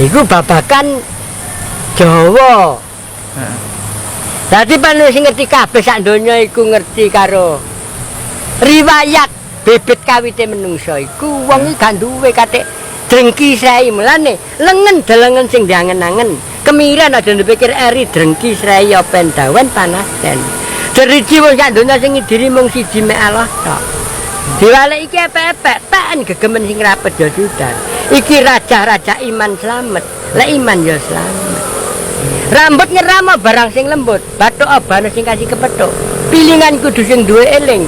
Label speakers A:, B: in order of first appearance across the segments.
A: Iku babakan Jawa. Dadi panulis sing ngerti kabeh sak donya iku ngerti karo riwayat bibit kawite menungsa iku wong iki gak duwe katik drengki srai mulane lengen delengen sing diangen-angen kemiran aja dipikir eri drengki srai open dawan panasen driji wong sak donya sing ngidiri mung siji mek Allah tok diwalek iki epek-epek pen gegemen sing rapet ya sudah iki raja-raja iman slamet lek iman ya slamet rambut ngerama barang sing lembut bathuk obane sing kasih kepethuk pilingan kudu sing duwe eling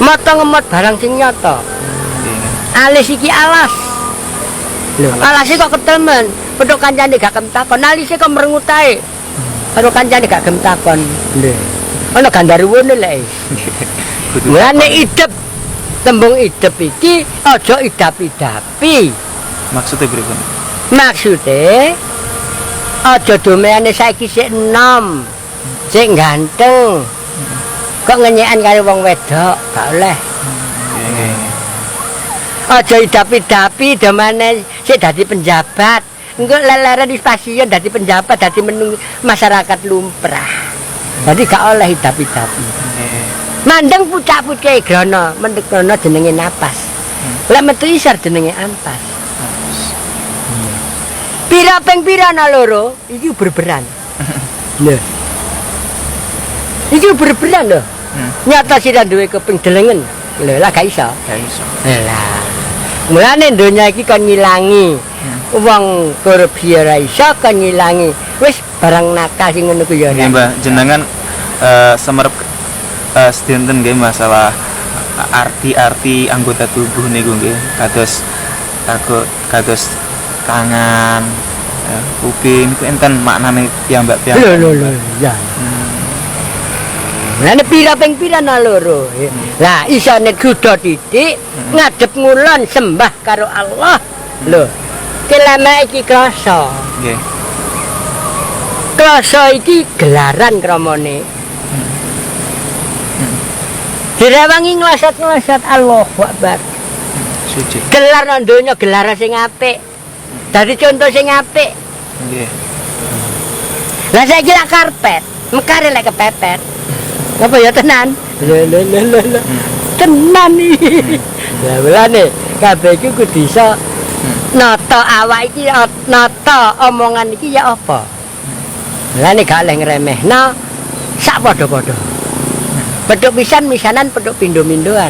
A: mata ngemot barang sing nyata alis iki alas lho alase kok ketemen pedhok kancane gak kemtakon alise kok merengutae karo kancane gak kemtakon lho ana gandaruwune lek mulane idep tembung idep iki aja idap-idapi
B: maksudnya pripun
A: maksude aja domeane saiki sik enom sik ganteng kok ngenyekan karo wong wedok gak oleh aja idap-idapi domane sik dadi penjabat engko leleren di stasiun dadi penjabat dadi menung masyarakat lumrah jadi gak oleh idap-idapi mandeng pucak-pucake grana mendek grana jenenge napas lek metu isar jenenge ampas pira ping pira ana loro iki berberan lho iki berberan lho nyata sira duwe keping delengen lho lah gak iso lah mulane donya iki kon ngilangi wong korupsi ora iso kon ngilangi wis barang nakal sing ngono ku ya
B: Mbah jenengan semerep sedenten nggih masalah arti-arti anggota tubuh niku nggih kados tangan kuping ku enten maknane piyambak-piyambak
A: lho ya mulane pira ping pira ana loro lah isane kudu titik ngadep ngulon sembah karo Allah lho kelama iki krasa
B: nggih
A: krasa iki gelaran kramane direwangi nglosot-nglosot Allahu Akbar
B: suci
A: gelar nang donya gelar sing apik dadi contoh sing apik
B: nggih
A: lah saiki lak karpet mekare lek kepepet apa ya tenan lho tenan iki lah mulane kabeh iki kudu iso nata awak iki nata omongan iki ya apa mulane gak oleh ngremehna sak padha-padha pedhok pisan misanan pedhok pindho-mindoan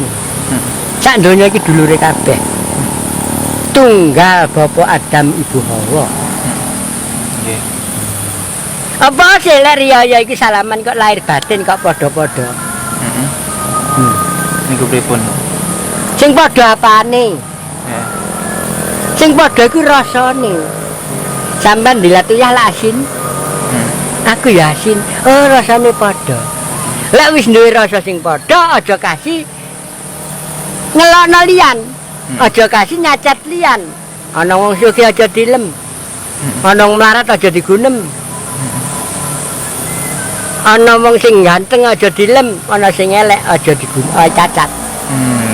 A: sak donya iki dulure kabeh tunggal Bapak Adam Ibu Hawa
B: nggih
A: apa sih lek riya iki salaman kok lahir batin kok padha-padha
B: niku pripun
A: sing padha apane sing padha iku rasane sampean dilatuyah lak asin aku ya asin oh rasane padha lek wis duwe rasa sing padha aja kasih ngelokno liyan aja kasih nyacat liyan ana wong sugih aja dilem ana wong mlarat aja digunem ana wong sing ganteng aja dilem ana sing elek aja cacat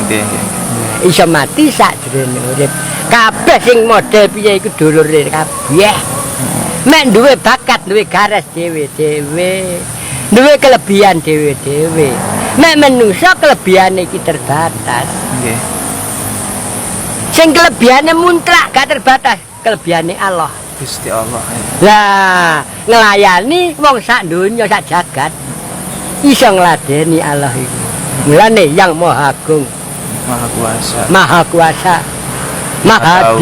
B: nggih
A: iso mati sakjroning urip kabeh sing model piye iku dulure kabeh mek duwe bakat duwe garis dhewe-dhewe duwe kelebihan dhewe-dhewe mek menungso kelebihane iki terbatas
B: nggih
A: sing kelebihane mutlak gak terbatas kelebihane Allah
B: Gusti Allah
A: lah nglayani wong sak donya sak jagat iso ngladeni Allah iki mulane yang maha agung
B: maha kuasa
A: maha kuasa maha